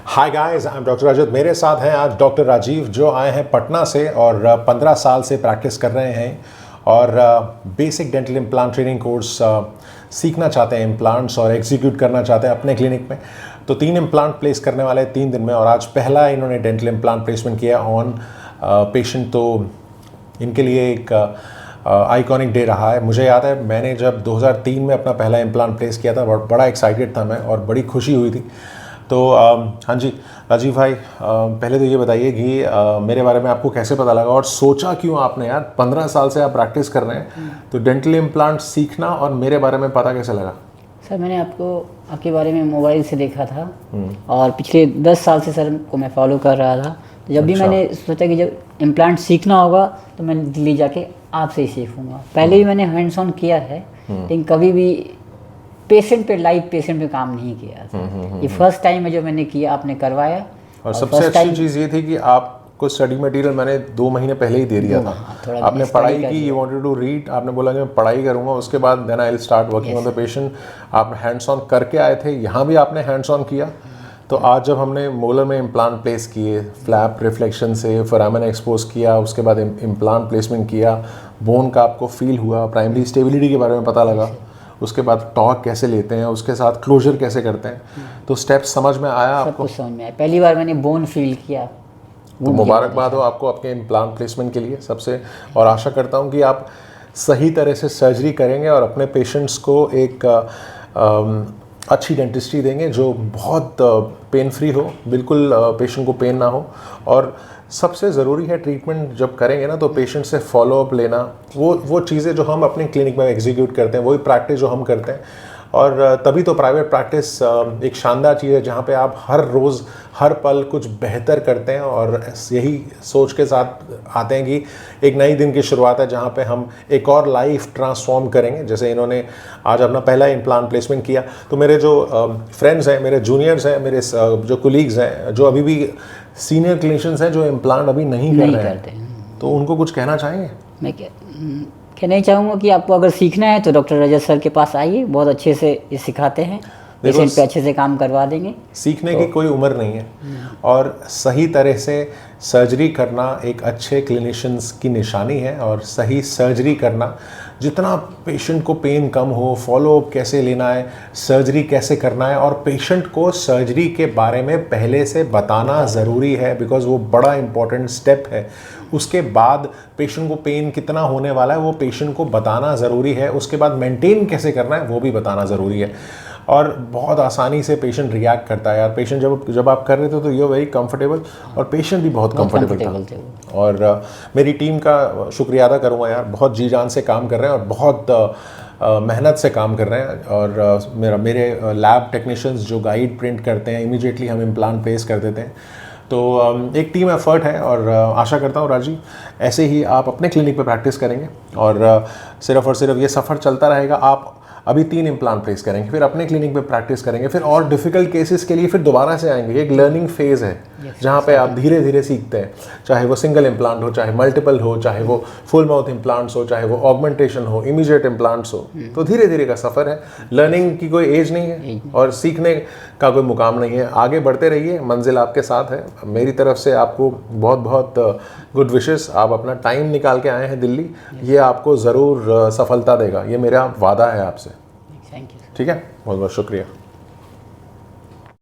Hi guys, I am doctor Rajat. मेरे साथ हैं आज डॉक्टर राजीव, जो आए हैं पटना से और 15 साल से प्रैक्टिस कर रहे हैं और basic dental implant training course सीखना चाहते हैं इम्प्लांट्स और एग्जीक्यूट करना चाहते हैं अपने क्लिनिक में। तो 3 इम्प्लांट प्लेस करने वाले 3 दिन में, और आज पहला इन्होंने डेंटल इम्प्लांट प्लेसमेंट किया ऑन पेशेंट। तो इनके लिए एक आइकॉनिक डे रहा है। मुझे याद है मैंने जब 2003 में अपना पहला इम्प्लांट प्लेस किया था, बड़ा एक्साइटेड था मैं और बड़ी खुशी हुई थी। तो हाँ जी राजीव भाई, पहले तो ये बताइए कि मेरे बारे में आपको कैसे पता लगा और सोचा क्यों आपने, यार 15 साल से आप प्रैक्टिस कर रहे हैं, तो डेंटल इम्प्लांट सीखना और मेरे बारे में पता कैसे लगा? सर मैंने आपके बारे में मोबाइल से देखा था और पिछले 10 साल से सर को मैं फॉलो कर रहा था। तो जब भी मैंने सोचा कि जब इम्प्लांट सीखना होगा तो मैं दिल्ली जाके आपसे ही सीखूंगा। पहले भी मैंने हैंड्स ऑन किया है, लेकिन कभी भी लाइव पेशेंट पे काम नहीं किया था। ये फर्स्ट टाइम है जो मैंने किया, आपने करवाया। और सबसे अच्छी चीज़ ये थी कि आपको स्टडी मटेरियल मैंने 2 महीने पहले ही दे दिया था। आपने पढ़ाई की, यू वांटेड टू रीड, आपने बोला कि मैं पढ़ाई करूंगा, उसके बाद then I will start working on the patient. आप हैंड्स ऑन करके आए थे, यहाँ भी आपने हैंड्स ऑन किया। तो आज जब हमने मोलर में इम्प्लांट प्लेस किए, फ्लैप रिफ्लेक्शन से फोरामेन एक्सपोज किया, उसके बाद इम्प्लांट प्लेसमेंट किया, बोन का आपको फील हुआ, प्राइमरी स्टेबिलिटी के बारे में पता लगा, उसके बाद टॉक कैसे लेते हैं, उसके साथ क्लोजर कैसे करते हैं, तो स्टेप्स समझ में आया आपको? सब कुछ समझ में आया। पहली बार मैंने बोन फील किया। तो मुबारकबाद हो आपको आपके इम्प्लांट प्लेसमेंट के लिए सबसे, और आशा करता हूँ कि आप सही तरह से सर्जरी करेंगे और अपने पेशेंट्स को एक अच्छी डेंटिस्ट्री देंगे जो बहुत पेन फ्री हो, बिल्कुल पेशेंट को पेन ना हो। और सबसे ज़रूरी है ट्रीटमेंट जब करेंगे ना, तो पेशेंट से फॉलोअप लेना, वो चीज़ें जो हम अपने क्लिनिक में एग्जीक्यूट करते हैं, वही प्रैक्टिस जो हम करते हैं। और तभी तो प्राइवेट प्रैक्टिस एक शानदार चीज़ है जहाँ पे आप हर रोज़ हर पल कुछ बेहतर करते हैं और यही सोच के साथ आते हैं कि एक नई दिन की शुरुआत है जहाँ पे हम एक और लाइफ ट्रांसफॉर्म करेंगे। जैसे इन्होंने आज अपना पहला इम्प्लांट प्लेसमेंट किया, तो मेरे जो फ्रेंड्स हैं, मेरे जूनियर्स हैं, मेरे जो कोलीग्स हैं, जो अभी भी सीनियर क्लिनिशियंस हैं जो इम्प्लांट अभी नहीं कर रहे हैं, तो उनको कुछ कहना चाहेंगे? मैं कहना चाहूँगा कि आपको अगर सीखना है तो डॉक्टर रजत सर के पास आइए, बहुत अच्छे से ये सिखाते हैं, पेशेंट पे अच्छे से काम करवा देंगे। सीखने की कोई उम्र नहीं है और सही तरह से सर्जरी करना एक अच्छे क्लिनिशियंस की निशानी है। और सही सर्जरी करना, जितना पेशेंट को पेन कम हो, फॉलोअप कैसे लेना है, सर्जरी कैसे करना है, और पेशेंट को सर्जरी के बारे में पहले से बताना ज़रूरी है, बिकॉज़ वो बड़ा इंपॉर्टेंट स्टेप है। उसके बाद पेशेंट को पेन कितना होने वाला है वो पेशेंट को बताना ज़रूरी है। उसके बाद मेंटेन कैसे करना है वो भी बताना ज़रूरी है। और बहुत आसानी से पेशेंट रिएक्ट करता है यार। पेशेंट जब आप कर रहे थे तो यू वेरी कंफर्टेबल, और पेशेंट भी बहुत कंफर्टेबल था। और मेरी टीम का शुक्रिया अदा करूँगा यार, बहुत जी जान से काम कर रहे हैं और बहुत मेहनत से काम कर रहे हैं। और मेरे लैब टेक्नीशियंस जो गाइड प्रिंट करते हैं, इमीडिएटली हम इम्प्लांट प्लेस कर देते हैं। तो एक टीम एफर्ट है और आशा करता हूँ राजीव ऐसे ही आप अपने क्लिनिक पे प्रैक्टिस करेंगे और सिर्फ और सिर्फ ये सफ़र चलता रहेगा। आप अभी 3 इम्प्लांट प्लेस करेंगे, फिर अपने क्लिनिक पे प्रैक्टिस करेंगे, फिर और डिफ़िकल्ट केसेस के लिए फिर दोबारा से आएंगे। एक लर्निंग फेज़ है जहाँ पे आप धीरे धीरे सीखते हैं, चाहे वो सिंगल इम्प्लांट हो, चाहे मल्टीपल हो, चाहे वो फुल माउथ इम्प्लांट्स हो, चाहे वो ऑगमेंटेशन हो, इमीडिएट इम्प्लांट्स हो। तो धीरे धीरे का सफ़र है। लर्निंग की कोई एज नहीं है और सीखने का कोई मुकाम नहीं है। आगे बढ़ते रहिए, मंजिल आपके साथ है। मेरी तरफ से आपको बहुत बहुत गुड विशेस। आप अपना टाइम निकाल के आए हैं दिल्ली, ये आपको ज़रूर सफलता देगा, ये मेरा वादा है आपसे। Thank you. ठीक है, बहुत बहुत शुक्रिया।